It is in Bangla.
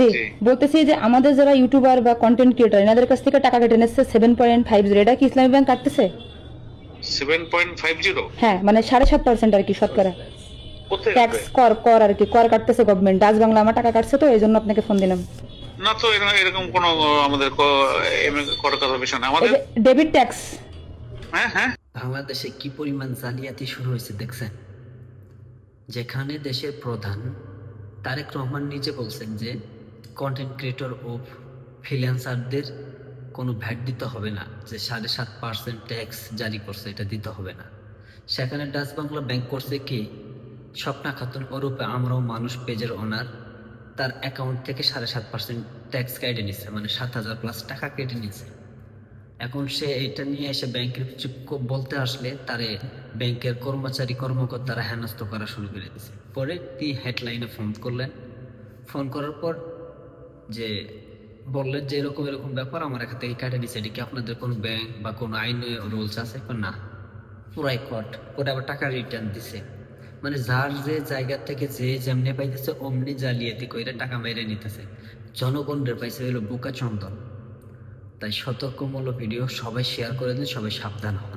জি, বলতেছি যে আমাদের যারা ইউটিউবার বা কন্টেন্ট ক্রিয়েটর এনাদের কাছ থেকে টাকা কেটে নিচ্ছে 7.50, এটা কি ইসলামী ব্যাংক কাটতেছে? 7.50? হ্যাঁ, মানে 7.5% আর কি শতকরা কোথায় ট্যাক্স কর আর কি, কর কাটতেছে গভর্নমেন্ট। ডাচ বাংলা আমার টাকা কাটছে, তো এই জন্য আপনাকে ফোন দিলাম। না তো এরকম কোনো আমাদের করার কথা বিষয় না আমাদের। Debit tax. হ্যাঁ হ্যাঁ, বাংলাদেশে কি পরিমাণ জালিয়াতি শুরু হয়েছে দেখছেন? যেখানে দেশের প্রধান তারেক রহমান নিজে বলছেন যে কন্টেন্ট ক্রিয়েটর ও ফ্রিল্যান্সারদের কোনো ভ্যাট দিতে হবে না, যে 7.5% ট্যাক্স জারি করছে এটা দিতে হবে না। সেখানে ডাচ বাংলা ব্যাংক করছে কি, স্বপ্না খাতুন ওরূপে আমরাও মানুষ পেজের ওনার, তার অ্যাকাউন্ট থেকে 7.5% ট্যাক্স কেটে নিচ্ছে, মানে 7,000+ টাকা কেটে নিচ্ছে। এখন সে এটা নিয়ে এসে ব্যাংকের কিছু বলতে আসলে তারে ব্যাংকের কর্মচারী কর্মকর্তারা হেনস্থ করা শুরু করে দিয়েছে। পরে তিনি হেডলাইনে ফোন করলেন। ফোন করার পর যে বললেন যে এরকম এরকম ব্যাপার, আমার এখান থেকে কেটে দিচ্ছে, এটা কি আপনাদের কোনো ব্যাংক বা কোনো আইনে রুলস আছে? না, পুরাই কট। পরে আবার টাকা রিটার্ন দিছে। মানে যার যে জায়গা থেকে যে যেমনি পাইতেছে অমনি জালিয়াতি কইরা টাকা মেরে নিতেছে। জনগণের পাইছে হলো বোকা চন্দন। তাই সতর্কমূলক ভিডিও সবাই শেয়ার করে দিন, সবাই সাবধান হন।